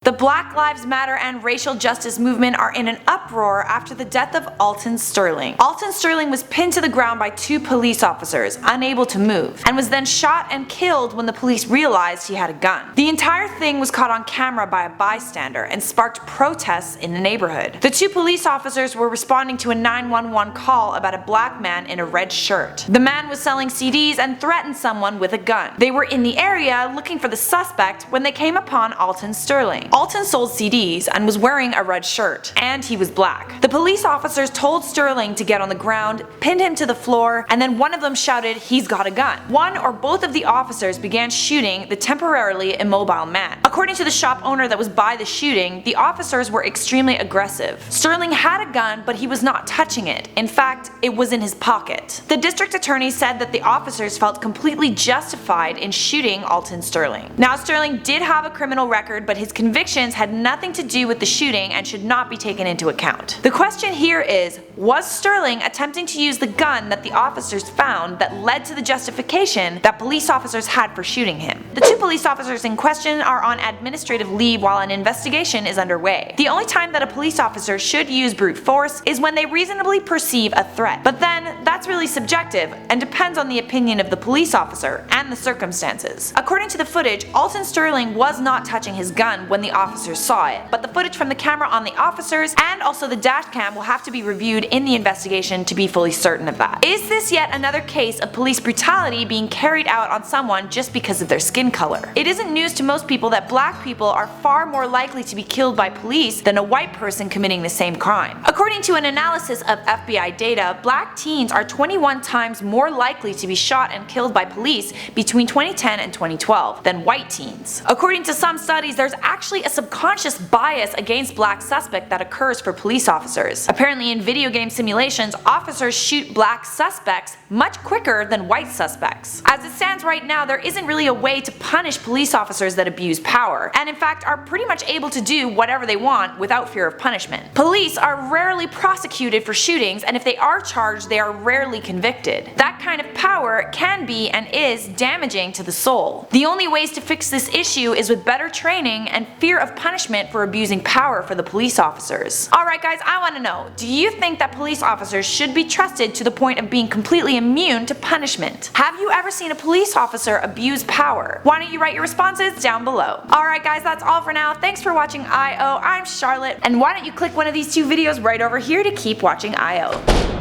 The Black Lives Matter and racial justice movement are in an uproar after the death of Alton Sterling. Alton Sterling was pinned to the ground by 2 police officers, unable to move, and was then shot and killed when the police realized he had a gun. The entire thing was caught on camera by a bystander and sparked protests in the neighborhood. The 2 police officers were responding to a 911 call about a black man in a red shirt. The man was selling CDs and threatened someone with a gun. They were in the area looking for the suspect when they came upon Alton Sterling. Alton sold CDs and was wearing a red shirt, and he was black. The police officers told Sterling to get on the ground, pinned him to the floor, and then one of them shouted, "He's got a gun." One or both of the officers began shooting the temporarily immobile man. According to the shop owner that was by the shooting, the officers were extremely aggressive. Sterling had a gun, but he was not touching it. In fact, it was in his pocket. The district attorney said that the officers felt completely justified in shooting Alton Sterling. Now, Sterling did have a criminal record, but his convictions had nothing to do with the shooting and should not be taken into account. The question here is, was Sterling attempting to use the gun that the officers found that led to the justification that police officers had for shooting him? The 2 police officers in question are on administrative leave while an investigation is underway. The only time that a police officer should use brute force is when they reasonably perceive a threat. But then, that's really subjective and depends on the opinion of the police officer and the circumstances. According to the footage, Alton Sterling was not touching his gun when the officers saw it, but the footage from the camera on the officers and also the dash cam will have to be reviewed in the investigation to be fully certain of that. Is this yet another case of police brutality being carried out on someone just because of their skin color? It isn't news to most people that black people are far more likely to be killed by police than a white person committing the same crime. According to an analysis of FBI data, black teens are 21 times more likely to be shot and killed by police between 2010 and 2012 than white teens. According to some studies, there's actually a subconscious bias against black suspects that occurs for police officers. Apparently in video game simulations, officers shoot black suspects much quicker than white suspects. As it stands right now, there isn't really a way to punish police officers that abuse power, and in fact are pretty much able to do whatever they want without fear of punishment. Police are rarely prosecuted for shootings, and if they are charged, they are rarely convicted. That kind of power can be and is damaging to the soul. The only ways to fix this issue is with better training and fear of punishment for abusing power for the police officers. Alright guys, I want to know, do you think that police officers should be trusted to the point of being completely immune to punishment? Have you ever seen a police officer abuse power? Why don't you write your responses down below. Alright guys, that's all for now. Thanks for watching I.O. I'm Charlotte, and why don't you click one of these 2 videos right over here to keep watching I.O.